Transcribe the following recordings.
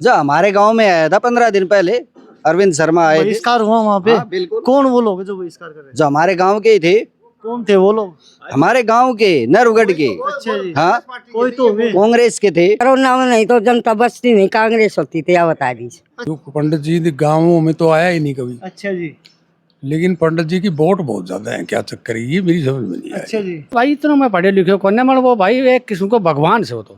जो हमारे गांव में आया था 15 दिन पहले, अरविंद शर्मा आए थे। बहिष्कार हुआ वहाँ पे? हाँ, बिल्कुल। कौन वो लोग जो बहिष्कार कर रहे जो हमारे गांव के ही थे। हैं? कौन थे वो लोग? हमारे गांव के, नरगढ़ के। अच्छा जी। हाँ, कोई तो होंगे। कांग्रेस के थे। कोरोना में नहीं तो जनता बचती नहीं, कांग्रेस होती थी, या बता दीजिए। जो पंडित जी गाँवों में तो आया ही नहीं कभी, अच्छा जी। लेकिन पंडित जी की वोट बहुत ज्यादा है। क्या चक्कर है ये मेरी समझ में नहीं आया। अच्छा जी। भाई इतना मैं पढ़े लिखे को न वो भाई एक किस्म को भगवान से हो तो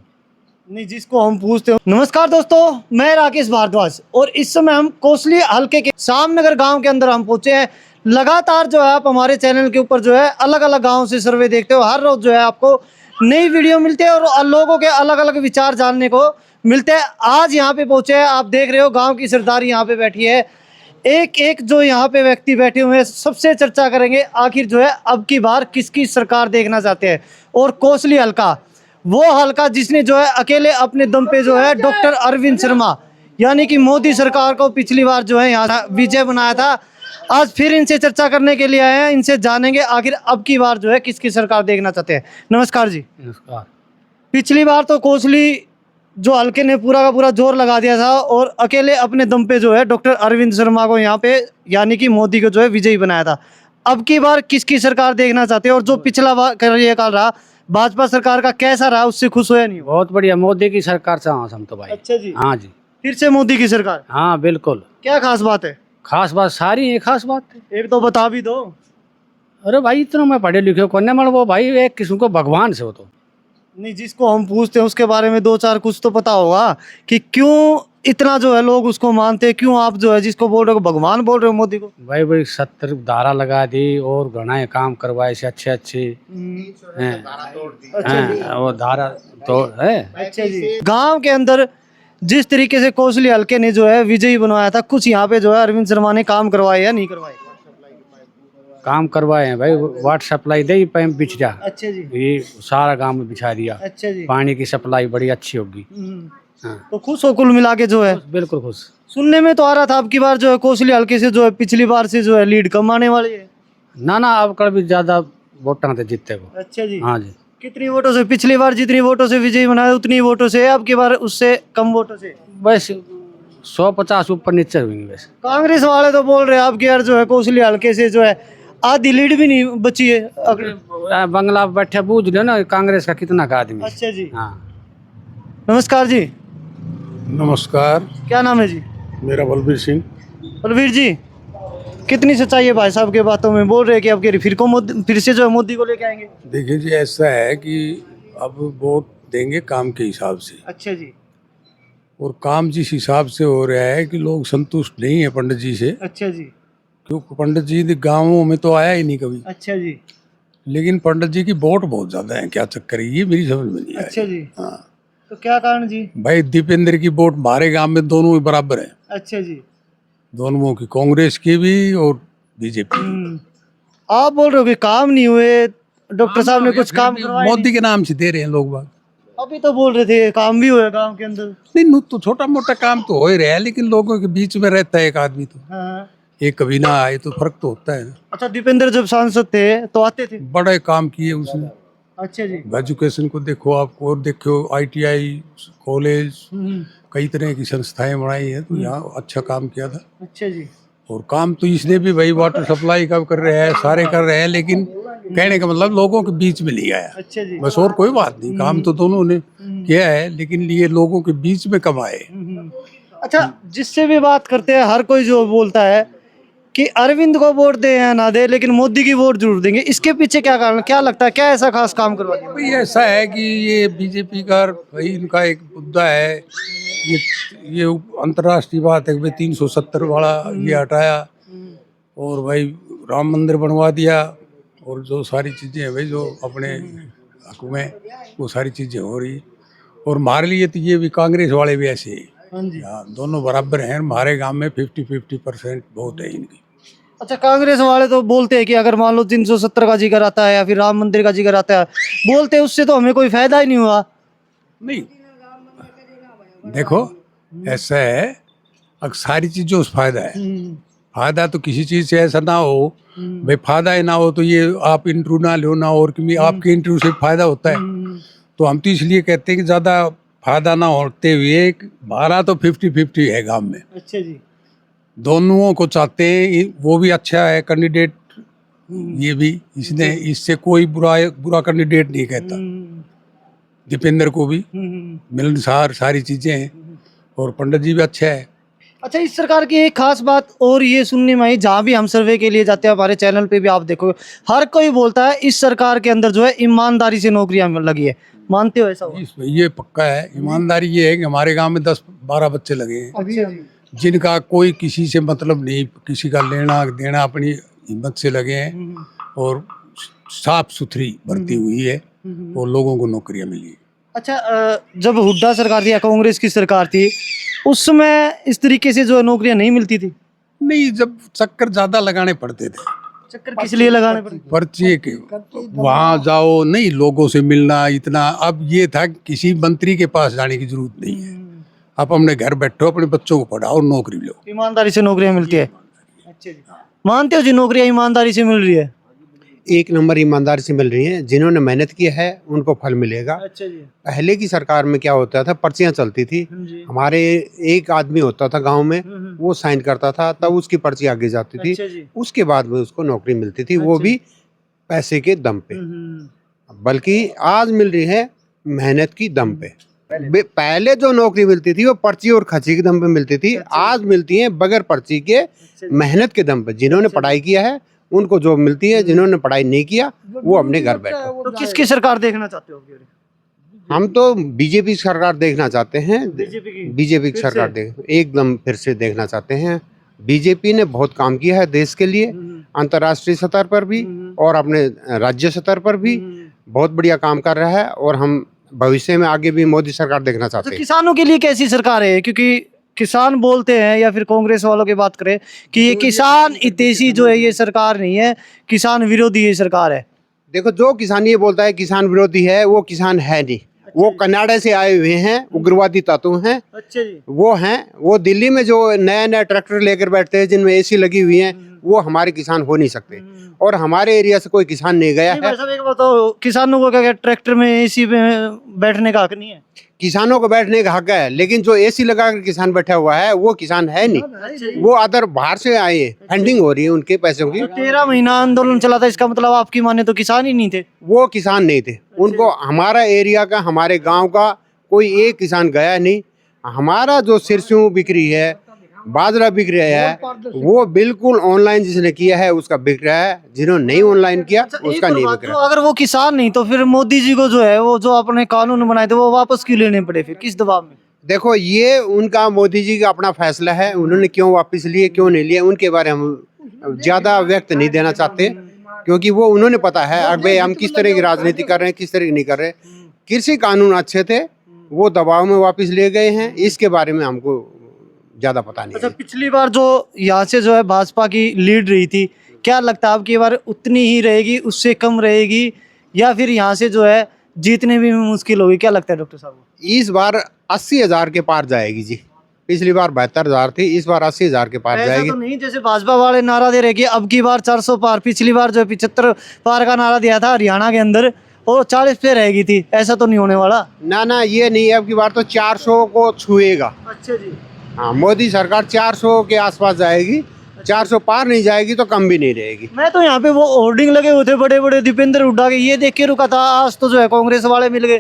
नहीं, जिसको हम पूछते हो। नमस्कार दोस्तों, मैं राकेश भारद्वाज और इस समय हम कोसली हलके के सामनगर गांव के अंदर हम पहुंचे हैं। लगातार जो है आप हमारे चैनल के ऊपर जो है अलग अलग गांव से सर्वे देखते हो। हर रोज जो है आपको नई वीडियो मिलती है और लोगों के अलग अलग विचार जानने को मिलते हैं। आज यहाँ पे पहुंचे हैं, आप देख रहे हो गाँव की सरदार यहाँ पे बैठी है। एक एक जो यहाँ पे व्यक्ति बैठे हुए हैं, सबसे चर्चा करेंगे आखिर जो है अब की बार किसकी सरकार देखना चाहते हैं। और कोसली हलका वो हलका जिसने जो है अकेले अपने दम पे जो है डॉक्टर अरविंद शर्मा यानी कि मोदी सरकार को पिछली बार जो है यहाँ विजय बनाया था। आज फिर इनसे चर्चा करने के लिए आए हैं, इनसे जानेंगे आखिर अब की बार जो है किसकी सरकार देखना चाहते हैं। नमस्कार जी। नमस्कार। पिछली बार तो कोसली जो हलके ने पूरा का पूरा जोर लगा दिया था और अकेले अपने दम पे जो है डॉक्टर अरविंद शर्मा को यहाँ पे यानी कि मोदी को जो है विजयी बनाया था। अब की बार किसकी सरकार देखना चाहते हैं और जो पिछला कार्यकाल रहा भाजपा सरकार का कैसा रहा, उससे खुश हुआ नहीं? बहुत बढ़िया, मोदी की सरकार से हाँ हम तो भाई। अच्छा जी। हाँ जी, फिर से मोदी की सरकार? हाँ बिल्कुल। क्या खास बात है? खास बात सारी है, खास बात है। एक तो बता भी दो। अरे भाई इतना मैं पढ़े लिखे को न वो भाई एक किस्म को भगवान से हो तो नहीं, जिसको हम पूछते हैं उसके बारे में दो चार कुछ तो पता होगा कि क्यों इतना जो है लोग उसको मानते हैं। क्यों आप जो है जिसको बोल रहे हो भगवान बोल रहे हो मोदी को? भाई 70 धारा लगा दी और घना काम करवाए से अच्छे हैं। हाँ, वो धारा तो है। अच्छा जी। गांव के अंदर जिस तरीके से कोसली हलके ने जो है विजयी बनवाया था, कुछ यहाँ पे जो है अरविंद शर्मा ने काम करवाए या नहीं करवाए? काम करवाए हैं भाई, वाटर सप्लाई दे पाइप बिछ जा। अच्छा जी। ये सारा गांव में बिछा दिया। अच्छा जी। पानी की सप्लाई बड़ी अच्छी होगी। हाँ तो खुश हो कुल मिला के जो है? बिल्कुल खुश। सुनने में तो आ रहा था अब की बार जो है कोसली हलके से जो है पिछली बार से जो है लीड कम आने वाली है। ना ना अब कल भी ज्यादा वोटा थे जीतते को। अच्छा जी। हाँ जी। कितनी वोटों से? पिछली बार जितनी वोटों से विजयी बनाया उतनी वोटों से, अब की बार उससे कम वोटों से? बस 150 ऊपर नीचे हुई बस। कांग्रेस वाले तो बोल रहे हैं अब की बार जो है कोसली हलके से जो है आधी लीड भी नहीं बची है। बंगला बैठे बूझ लो ना कांग्रेस का कितना का आदमी। अच्छा जी। हाँ नमस्कार जी। नमस्कार, क्या नाम है जी? मेरा बलबीर सिंह। बलवीर जी, कितनी सच्चाई है भाई साहब के बातों में? बोल रहे हैं कि अब के फिर से जो है मोदी को लेके आएंगे। देखिए जी, ऐसा है कि अब वोट देंगे काम के हिसाब से, अच्छा जी। और काम जिस हिसाब से हो रहा है कि लोग संतुष्ट नहीं है पंडित जी से, अच्छा जी। क्योंकि पंडित जी गाँवों में तो आया ही नहीं कभी, अच्छा जी। लेकिन पंडित जी की वोट बहुत ज्यादा है। क्या चक्कर है ये मेरी समझ में नहीं आया। अच्छा जी। हाँ तो क्या कारण जी? भाई, दीपेंद्र की वोट हमारे गांव में दोनों ही बराबर है। अच्छा जी। दोनों की, कांग्रेस की भी और बीजेपी। आप बोल रहे हो कि काम नहीं हुए, डॉक्टर साहब ने कुछ काम करवाए मोदी के नाम से दे रहे हैं लोग बाग। नहीं? अभी तो बोल रहे थे काम भी हुआ गांव के अंदर। नहीं, तो छोटा मोटा काम तो हो ही रहा है, लेकिन लोगों के बीच में रहता है एक आदमी, तो हाँ। एक कभी ना आए तो फर्क तो होता है ना। अच्छा, दीपेंद्र जब सांसद थे तो आते थे? बड़े काम किए उसने। अच्छा जी। एजुकेशन को देखो आप, और देखो ITI कॉलेज, कई तरह की संस्थाएं बनाई हैं, तो यहाँ अच्छा काम किया था। अच्छा जी। और काम तो इसने भी भाई वाटर सप्लाई का कर रहे हैं, सारे कर रहे हैं, लेकिन कहने का मतलब लोगों के बीच में नहीं आया। अच्छा जी। बस, और कोई बात नहीं। काम तो दोनों ने किया है, लेकिन ये लोगों के बीच में कब आए। अच्छा, जिससे भी बात करते हैं हर कोई जो बोलता है कि अरविंद को वोट दे या ना दे, लेकिन मोदी की वोट जरूर देंगे। इसके पीछे क्या कारण, क्या लगता है, क्या ऐसा खास काम करवा दिया? भाई ऐसा है कि ये बीजेपी का भाई इनका एक मुद्दा है, ये अंतर्राष्ट्रीय बात है कि भाई 370 वाला ये हटाया, और भाई राम मंदिर बनवा दिया, और जो सारी चीज़ें हैं भाई जो अपने हक में, वो सारी चीज़ें हो रही। और हमारे लिए तो ये भी कांग्रेस वाले भी ऐसे ही, हाँ, दोनों बराबर हैं। हमारे गांव में 50-50% वोट है इनकी। अच्छा, कांग्रेस वाले तो बोलते हैं कि अगर मान लो 370 का जिक्र आता है या फिर राम मंदिर का जिक्र आता है, बोलते हैं उससे तो हमें कोई फायदा ही नहीं हुआ। नहीं, देखो ऐसा है, अगर सारी चीजों से फायदा है। फायदा तो किसी चीज से ऐसा ना हो भाई, फायदा ही ना हो तो ये आप इंटरव्यू ना लो ना, और कि आपके इंटरव्यू से फायदा होता है। तो हम तो इसलिए कहते हैं कि ज्यादा फायदा ना होते हुए भाड़ा तो 50-50 है गांव में। अच्छा जी। दोनों को चाहते हैं, वो भी अच्छा है कैंडिडेट, ये भी इसने इससे कोई बुरा कैंडिडेट नहीं कहता। दीपेंद्र को भी मिलनसार सारी चीजें हैं और पंडित जी भी अच्छा है। अच्छा, इस सरकार की एक खास बात और ये सुनने में आई, जहाँ भी हम सर्वे के लिए जाते हैं, हमारे चैनल पे भी आप देखो, हर कोई बोलता है इस सरकार के अंदर जो है ईमानदारी से नौकरियां लगी है। मानते हो ऐसा? ये पक्का है। ईमानदारी ये है कि हमारे गांव में 10-12 बच्चे लगे हैं जिनका कोई किसी से मतलब नहीं, किसी का लेना देना, अपनी हिम्मत से लगे हैं और साफ सुथरी भर्ती हुई है और लोगों को नौकरियां मिली। अच्छा, जब हुड्डा सरकार थी या कांग्रेस की सरकार थी, उस समय इस तरीके से जो है नौकरियां नहीं मिलती थी? नहीं, जब चक्कर ज्यादा लगाने पड़ते थे। चक्कर किस लिए लगाने पड़ते? पर्चे के वहाँ जाओ, नहीं लोगों से मिलना इतना। अब ये था कि किसी मंत्री के पास जाने की जरूरत नहीं है, आप अपने घर बैठो, अपने बच्चों को पढ़ाओ, नौकरी लो। ईमानदारी से नौकरियां मिलती है। अच्छा जी। मानते हो जी नौकरियां ईमानदारी से मिल रही है? एक नंबर ईमानदारी से मिल रही हैं। जिन्होंने मेहनत की है उनको फल मिलेगा। अच्छा जी। पहले की सरकार में क्या होता था, पर्चियां चलती थी। हमारे एक आदमी होता था गांव में, वो साइन करता था, तब उसकी पर्ची आगे जाती थी। अच्छा जी। उसके बाद में उसको नौकरी मिलती थी, वो भी पैसे के दम पे। बल्कि आज मिल रही है मेहनत की दम पे। पहले जो नौकरी मिलती थी वो पर्ची और खर्ची के दम पे मिलती थी, आज मिलती है बगैर पर्ची के मेहनत के दम पे। जिन्होंने पढ़ाई किया है उनको जो मिलती है, जिन्होंने पढ़ाई नहीं किया वो अपने घर बैठे। तो किसकी सरकार देखना चाहते हो? हम तो बीजेपी सरकार देखना चाहते हैं। बीजेपी की सरकार एकदम फिर से देखना चाहते हैं। बीजेपी ने बहुत काम किया है देश के लिए, अंतर्राष्ट्रीय स्तर पर भी और अपने राज्य स्तर पर भी बहुत बढ़िया काम कर रहा है और हम भविष्य में आगे भी मोदी सरकार देखना चाहते हैं। किसानों के लिए कैसी सरकार है? क्योंकि किसान बोलते हैं, या फिर कांग्रेस वालों की बात करें कि ये किसान हितैषी जो है ये सरकार नहीं है, किसान विरोधी ये सरकार है। देखो, जो किसान ये बोलता है किसान विरोधी है, वो किसान है नहीं। वो कनाडा से आए हुए हैं, उग्रवादी तत्व हैं। अच्छा जी। वो हैं, वो दिल्ली में जो नया नया ट्रैक्टर लेकर बैठते हैं जिनमें एसी लगी हुई है, वो हमारे किसान हो नहीं सकते। और हमारे एरिया से कोई किसान नहीं गया है। भाई साहब, एक बताओ, किसानों को क्या ट्रैक्टर में एसी में बैठने का हक नहीं है? किसानों को बैठने का हक है, लेकिन जो एसी लगाकर किसान बैठा हुआ है वो किसान है नहीं। वो अदर बाहर से आए, फंडिंग हो रही है उनके पैसों की। 13 महीना आंदोलन चला था, इसका मतलब आपकी माने तो किसान ही नहीं थे? वो किसान नहीं थे। उनको हमारा एरिया का, हमारे गांव का कोई एक किसान गया नहीं। हमारा जो सिरसों बिक रही है, बाजरा बिक रहा है, वो बिल्कुल ऑनलाइन जिसने किया है उसका बिक रहा है, जिन्होंने नहीं ऑनलाइन किया उसका नहीं बिक रहा। अगर वो किसान नहीं तो फिर मोदी जी को जो है वो जो अपने कानून बनाए थे वो वापस क्यों लेने पड़े? फिर किस दबाव में? देखो, ये उनका, मोदी जी का अपना फैसला है। उन्होंने क्यों वापस लिए, क्यों नहीं लिए, उनके बारे में हम ज्यादा व्यक्त नहीं देना चाहते, क्योंकि वो उन्होंने पता है अब हम किस तरह की राजनीति कर रहे हैं, किस तरह की नहीं कर रहे। कृषि कानून अच्छे थे, वो दबाव में वापस ले गए हैं, इसके बारे में हमको ज्यादा पता नहीं। अच्छा, पिछली बार जो यहाँ से जो है भाजपा की लीड रही थी, क्या लगता है अब की बार उतनी ही रहेगी, उससे कम रहेगी, या फिर यहाँ से जो है जीतने भी मुश्किल होगी? क्या लगता है डॉक्टर साहब? इस बार 80,000 के पार जाएगी जी। पिछली बार 72,000 थी, इस बार 80,000 के पार जाएगी। तो नहीं जैसे भाजपा वाले नारा दे रहे कि अब की बार 400 पार, पिछली बार जो 75 पार का नारा दिया था हरियाणा के अंदर, वो 40 पे रहेगी थी, ऐसा तो नहीं होने वाला ना ना, ये नहीं, अब की बार तो 400 को छुएगा। अच्छा जी। हाँ, मोदी सरकार 400 के आसपास जाएगी। 400 पार नहीं जाएगी तो कम भी नहीं रहेगी। मैं तो यहाँ पे वो होर्डिंग लगे हुए थे बड़े बड़े दीपेंद्र हुड्डा के, ये देख के रुका था। आज तो जो है कांग्रेस वाले मिल गए।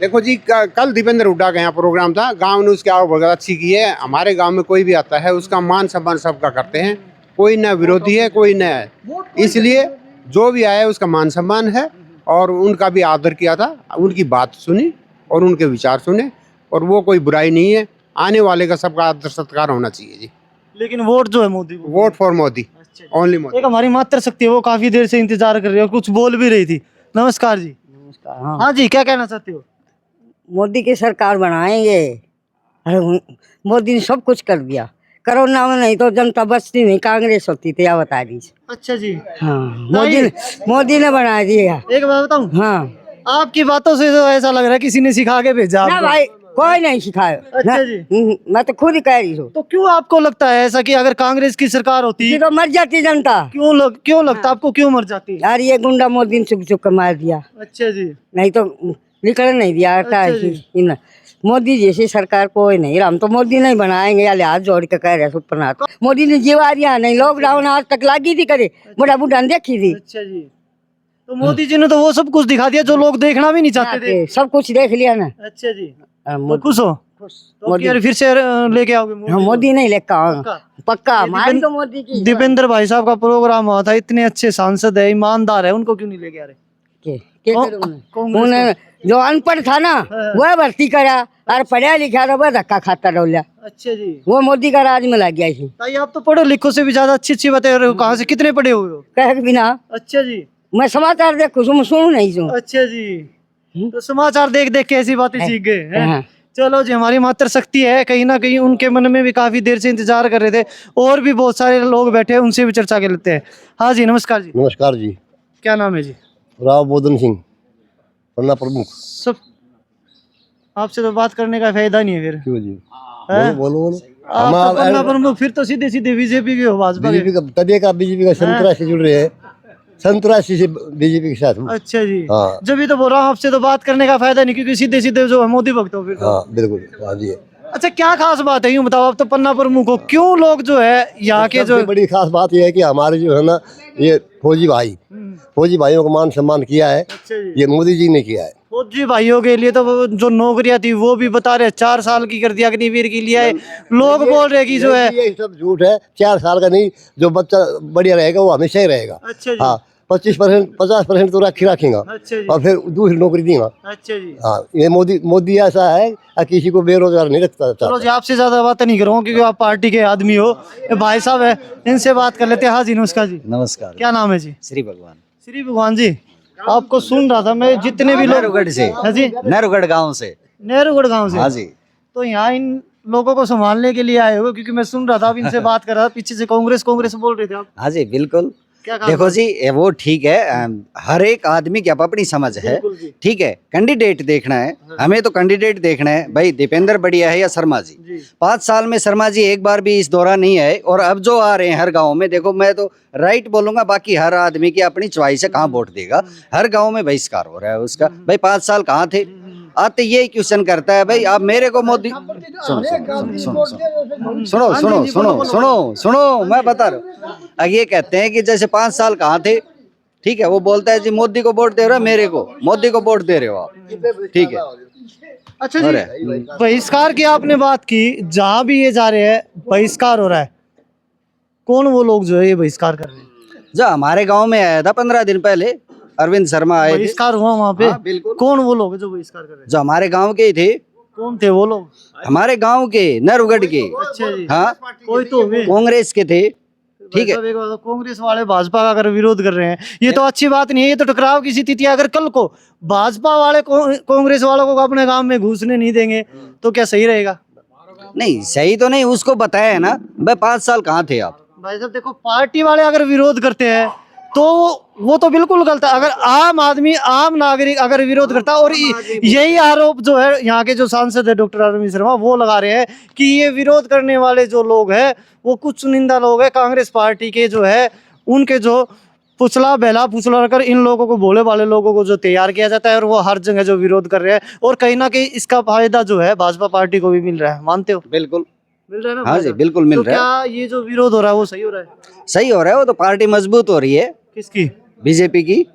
देखो जी, कल दीपेंद्र हुड्डा का यहाँ प्रोग्राम था, गांव ने उसकी आवभगत अच्छी की है। हमारे गांव में कोई भी आता है उसका मान सम्मान सबका करते हैं, कोई न विरोधी है कोई न है। इसलिए जो भी आया उसका मान सम्मान है और उनका भी आदर किया था, उनकी बात सुनी और उनके विचार सुने, और वो कोई बुराई नहीं है। आने वाले का सबका आदर सत्कार होना चाहिए जी। लेकिन वोट जो है मोदी को। Vote for Modi, only Modi. एक हमारी मातृ शक्ति है, वो काफी देर से इंतजार कर रही है, कुछ बोल भी रही थी। नमस्कार जी। नमस्कार। हाँ, हाँ जी, क्या कहना चाहते हो? मोदी की सरकार बनाएंगे। अरे मोदी ने सब कुछ कर दिया। कोरोना में नहीं तो जनता बचती नहीं, कांग्रेस होती थी, या बता दीजिए। अच्छा जी। हाँ, मोदी ने बना दिया। एक बात बताऊं, हाँ, आपकी बातों से तो ऐसा लग रहा है किसी ने सिखा के भेजा ना आपको। भाई, कोई नहीं सिखाया। अच्छा जी। मैं तो खुद ही कह रही हूँ। तो क्यों आपको लगता है ऐसा कि अगर कांग्रेस की सरकार होती ये तो मर जाती जनता। क्यों लगता आपको, क्यों मर जाती? यार ये गुंडा मोदी ने चुप चुप कर मार दिया। अच्छा जी। नहीं तो निकल नहीं दिया। अच्छा जी। मोदी जैसी सरकार कोई नहीं, हम तो मोदी नहीं बनाएंगे, या हाथ जोड़ के कह रहे सुपरनाथ। मोदी ने जीवारियां नहीं, लॉकडाउन आज तक लागी थी करे, बड़ा बूढ़ा ने देखी थी। अच्छा जी, तो मोदी जी ने तो वो सब कुछ दिखा दिया जो लोग देखना भी नहीं चाहते थे। सब कुछ देख लिया ना। अच्छा जी, हाँ, तो खुश हो? तो मोदी यार फिर से लेके आओगे मोदी को? मोदी नहीं लेकर आऊंगा, पक्का? पक्का। ये हमारी तो मोदी की दीपेंद्र भाई साहब का प्रोग्राम हुआ था, इतने अच्छे सांसद है, ईमानदार है, उनको क्यों नहीं लेके आ रहे? क्या कौन- करूं मैं? कांग्रेस उन्हें जो अनपढ़ था ना हाँ। वह भर्ती करा, और पढ़ा लिखा था वह धक्का खाता रहा। अच्छा जी, वो मोदी का राज में लग गया इसी। ताई आप तो पढ़े लिखो से भी ज्यादा अच्छी अच्छी बता रहे हो, कहाँ से कितने पढ़े हुए हो? कह के बिना अच्छा जी, मैं समाचार देखूं, सुनूं नहीं सुन। अच्छा जी, तो समाचार देख देख के ऐसी बातें सीख गए हैं। हाँ। चलो जी, हमारी मातृशक्ति है, कहीं ना कहीं उनके मन में भी काफी देर से इंतजार कर रहे थे, और भी बहुत सारे लोग बैठे हैं, उनसे भी चर्चा कर लेते हैं। हाँ जी, नमस्कार जी, नमस्कार जी। क्या नाम है जी? राव बोधन सिंह, पन्ना प्रमुख। सब आपसे तो बात करने का फायदा नहीं है फिर। क्यों जी? हैं? बोलो बोलो। आप तो पन्ना प्रमुख, फिर तो सीधे सीधे बीजेपी के हो, भाजपा के। बीजेपी का तभी का बीजेपी का संतरा से जुड़ रहे हैं, संतरा से बीजेपी के साथ हूँ। अच्छा जी, हाँ। जब भी तो बोल रहा हूँ आपसे तो बात करने का फायदा नहीं, क्योंकि सीधे सीधे जो है मोदी भक्त हो फिर तो। हाँ बिल्कुल, हाँ जी। अच्छा, क्या खास बात है, यूँ बताओ, आप तो पन्ना प्रमुख हो, क्यों लोग जो है यहाँ के जो सबसे बड़ी खास बात यह है कि हमारे जो है ना ये फौजी भाइयों को मान सम्मान किया है, अच्छा जी, ये मोदी जी ने किया है। फौजी भाइयों के लिए तो वो जो नौकरियां थी वो भी बता रहे 4 साल की कर दिया, अग्निवीर की लिया है। लोग बोल रहे कि जो है, ये सब झूठ है, 4 साल का नहीं, जो बच्चा बढ़िया रहेगा वो हमेशा ही रहेगा। अच्छा जी, हाँ, 25% 50% तो रखेगा, अच्छा जी, और फिर दूसरी नौकरी देगा। अच्छा जी। हाँ, ये मोदी ऐसा है कि किसी को बेरोजगार नहीं रखता। चलो जी, आपसे ज्यादा बात नहीं करूँगा क्योंकि आप पार्टी के आदमी हो। ये भाई साहब है, इनसे बात कर लेते हैं। हाँ जी, नमस्कार जी, नमस्कार। क्या नाम है जी? श्री भगवान। श्री भगवान जी, आपको सुन रहा था मैं, जितने भी लोग नहरुगढ़ से, हाँ जी, नहरुगढ़ गांव से। नेहरूगढ़ गांव से। हाँ जी, तो यहाँ इन लोगों को संभालने के लिए आए हो? क्योंकि मैं सुन रहा था, अब इनसे बात कर रहा था, पीछे से कांग्रेस कांग्रेस बोल रहे थे आप। हाँ जी, बिल्कुल। क्या काम देखो जी, ये वो ठीक है, हर एक आदमी की अपनी समझ है, बिल्कुल जी। ठीक है। कैंडिडेट देखना है, हमें तो कैंडिडेट देखना है भाई, दीपेंद्र बढ़िया है या शर्मा जी। 5 साल में शर्मा जी एक बार भी इस दौरान नहीं आए, और अब जो आ रहे हैं हर गांव में, देखो मैं तो राइट बोलूंगा, बाकी हर आदमी की अपनी चॉइस है कहाँ वोट देगा। हर गांव में बहिष्कार हो रहा है उसका। भाई 5 साल कहाँ थे? आते यही क्वेश्चन करता है, भाई आप मेरे को मोदी, सुनो, मैं बता रहा हूँ। अब ये कहते हैं कि जैसे 5 साल कहाँ थे, ठीक है, वो बोलता है जी मोदी को वोट दे रहे हो, मेरे को मोदी को वोट दे रहे हो आप, ठीक है। अच्छा जी, बहिष्कार की आपने बात की, जहाँ भी ये जा रहे हैं बहिष्कार हो रहा है, कौन वो लोग जो है ये बहिष्कार कर रहे हैं? जो हमारे गांव में आया था 15 दिन पहले, अरविंद शर्मा आए थे। बहिष्कार हुआ वहाँ पे? हाँ, बिल्कुल। कौन वो लोग हैं जो बहिष्कार कर रहे हैं? जो हमारे गांव के ही थे। कौन थे वो लोग? हमारे गांव के, नहरुगढ़ के। अच्छा जी, हाँ, कोई तो होंगे। कांग्रेस के थे, ठीक है। भाई साहब, एक बात तो कांग्रेस वाले भाजपा का अगर विरोध कर रहे हैं, ये तो अच्छी बात नहीं है, ये तो टकराव की स्थिति थी। अगर कल को भाजपा वाले कांग्रेस वालों को अपने गांव में घुसने नहीं देंगे तो क्या सही रहेगा? नहीं, सही तो नहीं, उसको बताया है ना भाई 5 साल कहाँ थे आप। भाई साहब देखो, पार्टी वाले अगर विरोध करते हैं तो वो तो बिल्कुल गलत है। अगर आम आदमी, आम नागरिक अगर विरोध करता है, और यही आरोप जो है यहाँ के जो सांसद है डॉक्टर अरविंद शर्मा वो लगा रहे हैं कि ये विरोध करने वाले जो लोग हैं वो कुछ चुनिंदा लोग हैं कांग्रेस पार्टी के, जो है उनके जो पुछला बेला पुछला कर इन लोगों को, भोले वाले लोगों को जो तैयार किया जाता है, और वो हर जगह जो विरोध कर रहे हैं, और कहीं ना कहीं इसका फायदा जो है भाजपा पार्टी को भी मिल रहा है। मानते हो? बिल्कुल मिल रहा है ना? हाँ जी, बिल्कुल मिल रहा है। क्या ये जो विरोध हो रहा है वो सही हो रहा है? सही हो रहा है, वो तो पार्टी मजबूत हो रही है। किसकी? बीजेपी की।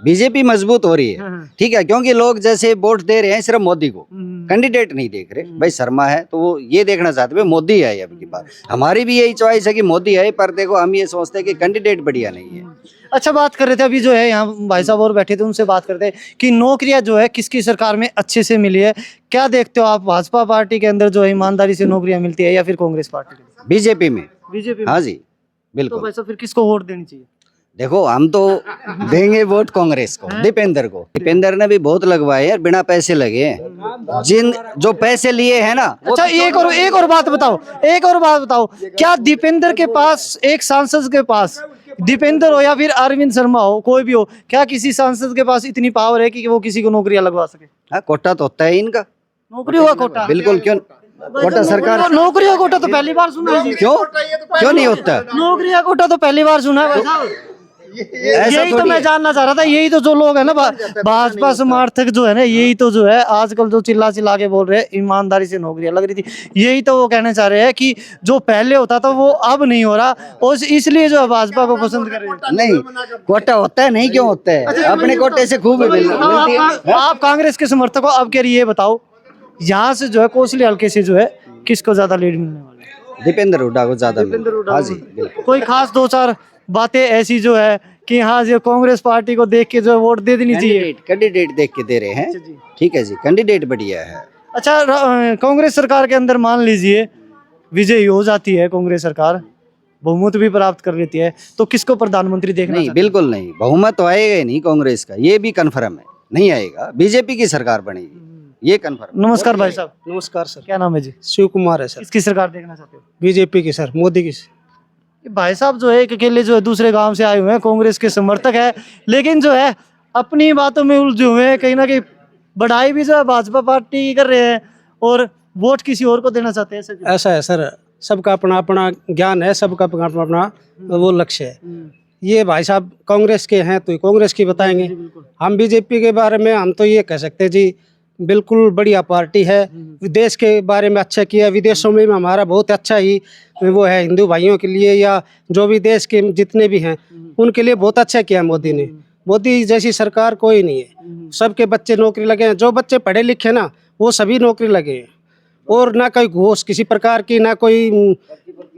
बीजेपी मजबूत हो रही है, ठीक है, क्योंकि लोग जैसे वोट दे रहे हैं सिर्फ मोदी को, कैंडिडेट नहीं देख रहे। भाई शर्मा है तो वो ये देखना चाहते हैं मोदी है अब की बार। हमारी भी यही चॉइस है कि मोदी है, पर देखो हम ये सोचते हैं कि कैंडिडेट बढ़िया नहीं है। अच्छा, बात कर रहे थे अभी जो है यहाँ भाई साहब और बैठे थे, उनसे बात करते हैं कि नौकरियां जो है किसकी सरकार में अच्छे से मिली है। क्या देखते हो आप, भाजपा पार्टी के अंदर जो है ईमानदारी से नौकरियां मिलती है, या फिर कांग्रेस पार्टी के? बीजेपी में। बीजेपी। हाँ जी, तो बिल्कुल। भाई साहब फिर किसको वोट देनी चाहिए? देखो हम तो देंगे वोट कांग्रेस को, दीपेंद्र को। दीपेंद्र ने भी बहुत लगवाए यार, बिना पैसे लगे हैं। जिन जो पैसे लिए हैं ना। अच्छा, एक और बात बताओ, क्या दीपेंद्र के पास, एक सांसद के पास, दीपेंद्र हो या फिर अरविंद शर्मा हो, कोई भी हो, क्या किसी सांसद के पास इतनी पावर है कि वो किसी को नौकरियां लगवा सके? हाँ, कोटा तो होता है इनका। नौकरी हुआ कोटा? बिल्कुल। क्यों कोटा सरकार? नौकरी का कोटा तो पहली बार सुना है। क्यों नहीं होता? नौकरी का कोटा तो पहली बार सुना है भाई साहब। ऐसा यही तो थोड़ी मैं है। जानना चाह रहा था, यही तो जो लोग है ना भाजपा समर्थक जो है ना, यही तो जो है आजकल जो चिल्ला चिल्ला के बोल रहे हैं ईमानदारी से नौकरियां लग रही थी, यही तो वो कहना चाह रहे हैं कि जो पहले होता था वो अब नहीं हो रहा, और इसलिए जो है भाजपा को पसंद कर रहे हैं। नहीं, कोटा होता है, नहीं क्यों होता है, अपने कोटे से खूब मिलती है। आप कांग्रेस के समर्थक हो, अब कह रही ये बताओ, यहाँ से जो है कोसली हल्के से जो है किसको ज्यादा लीड मिलने वाला है? दीपेंद्र हुड्डा को ज्यादा हाँ जी बिल्कुल। कोई खास दो चार बातें ऐसी जो है कि हाँ जो कांग्रेस पार्टी को देख के जो है वोट दे देनी चाहिए? कैंडिडेट देख के दे रहे हैं। ठीक है जी, कैंडिडेट बढ़िया है। अच्छा, कांग्रेस सरकार के अंदर मान लीजिए विजयी हो जाती है कांग्रेस सरकार, बहुमत भी प्राप्त कर लेती है, तो किसको प्रधानमंत्री देखना नहीं, चाहते हैं? बिल्कुल नहीं, बहुमत तो आएगा ही नहीं कांग्रेस का, ये भी कन्फर्म है, नहीं आएगा, बीजेपी की सरकार बनेगी, ये कन्फर्म। नमस्कार भाई साहब, नमस्कार सर। क्या नाम है जी? शिव कुमार है सर। किसकी सरकार देखना चाहते हो? बीजेपी की सर, मोदी की। ये भाई साहब जो है एक अकेले जो है दूसरे गांव से आए हुए हैं, कांग्रेस के समर्थक है, लेकिन जो है अपनी बातों में उलझे हुए हैं, कहीं ना कहीं बढ़ाई भी जो है भाजपा पार्टी की कर रहे हैं और वोट किसी और को देना चाहते हैं। ऐसा क्यों? ऐसा है सर, सबका अपना अपना ज्ञान है, सबका अपना अपना वो लक्ष्य है। ये भाई साहब कांग्रेस के हैं तो कांग्रेस की बताएंगे, हम बीजेपी के बारे में हम तो ये कह सकते हैं जी बिल्कुल बढ़िया पार्टी है, विदेश के बारे में अच्छा किया, विदेशों में हमारा बहुत अच्छा ही वो है, हिंदू भाइयों के लिए या जो भी देश के जितने भी हैं उनके लिए बहुत अच्छा किया मोदी ने। मोदी जैसी सरकार कोई नहीं है, सबके बच्चे नौकरी लगे हैं, जो बच्चे पढ़े लिखे ना वो सभी नौकरी लगे हैं, और ना कोई घूस किसी प्रकार की, ना कोई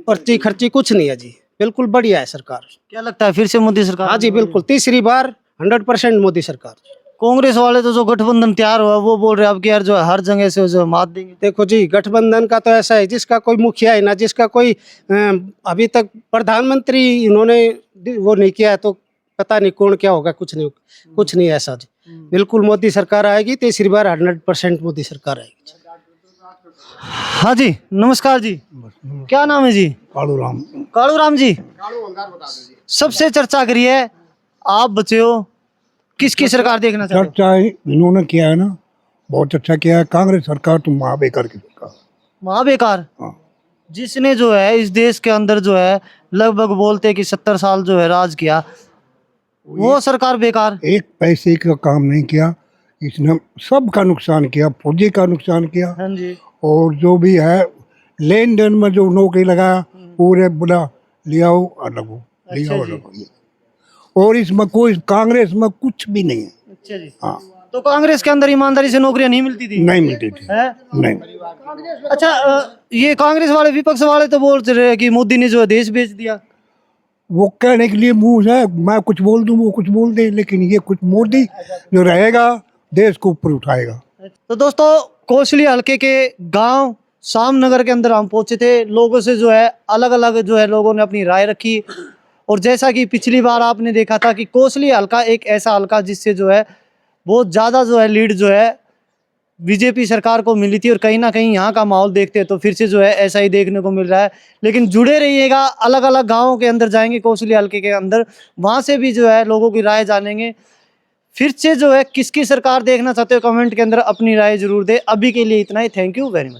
पर्ची खर्ची, कुछ नहीं है जी, बिल्कुल बढ़िया है सरकार। क्या लगता है फिर से मोदी सरकार? हाँ जी बिल्कुल, तीसरी बार 100% मोदी सरकार। कांग्रेस वाले तो जो गठबंधन तैयार हुआ वो बोल रहे हैं अब कि यार जो है हर जगह से जो मात देंगे। देखो जी, गठबंधन का तो ऐसा है, जिसका कोई मुखिया है ना, जिसका कोई अभी तक प्रधानमंत्री इन्होंने वो नहीं किया है, तो पता नहीं कौन क्या होगा, कुछ नहीं ऐसा जी। बिल्कुल मोदी सरकार आएगी, तीसरी बार 100% मोदी सरकार आएगी। हाँ जी, नमस्कार जी, क्या नाम है जी? कालू राम। कालू राम जी, सबसे चर्चा करिए, आप बचे हो, किसकी सरकार देखना चाहते हो? चर्चा इन्होंने किया है ना, बहुत अच्छा किया है, कांग्रेस सरकार तो महा बेकार की सरकार। महा बेकार? हाँ। जिसने जो है इस देश के अंदर जो है लगभग बोलते हैं कि 70 साल जो है राज किया, वो सरकार बेकार? एक पैसे का काम नहीं किया, इसने सबका नुकसान किया, फौजी का नुकसान किया, हाँ जी। और जो भी है लेन देन में जो नौकरी लगाया पूरे बुला लिया हो अलग हो, लिया हो अलग हो। और इसमें कोई कांग्रेस में कुछ भी नहीं है। अच्छा जी। हाँ, तो कांग्रेस के अंदर ईमानदारी से नौकरियां नहीं मिलती थी? नहीं मिलती थी, है? नहीं। अच्छा, ये कांग्रेस वाले विपक्ष वाले तो बोल रहे हैं कि मोदी ने जो है देश बेच दिया। वो कहने के लिए मुंह है, मैं कुछ बोल दूं वो कुछ बोल दे, लेकिन ये कुछ मोदी जो रहेगा देश को ऊपर उठाएगा। तो दोस्तों, कोसली हल्के के गांव सामनगर के अंदर हम पहुंचे थे, लोगों से जो है अलग अलग जो है लोगों ने अपनी राय रखी, और जैसा कि पिछली बार आपने देखा था कि कोसली हल्का एक ऐसा हल्का जिससे जो है बहुत ज़्यादा जो है लीड जो है बीजेपी सरकार को मिली थी, और कहीं ना कहीं यहाँ का माहौल देखते हैं तो फिर से जो है ऐसा ही देखने को मिल रहा है। लेकिन जुड़े रहिएगा, अलग अलग गाँवों के अंदर जाएंगे कोसली हल्के के अंदर, वहाँ से भी जो है लोगों की राय जानेंगे। फिर से जो है किसकी सरकार देखना चाहते हो कमेंट के अंदर अपनी राय जरूर दे। अभी के लिए इतना ही, थैंक यू वेरी मच।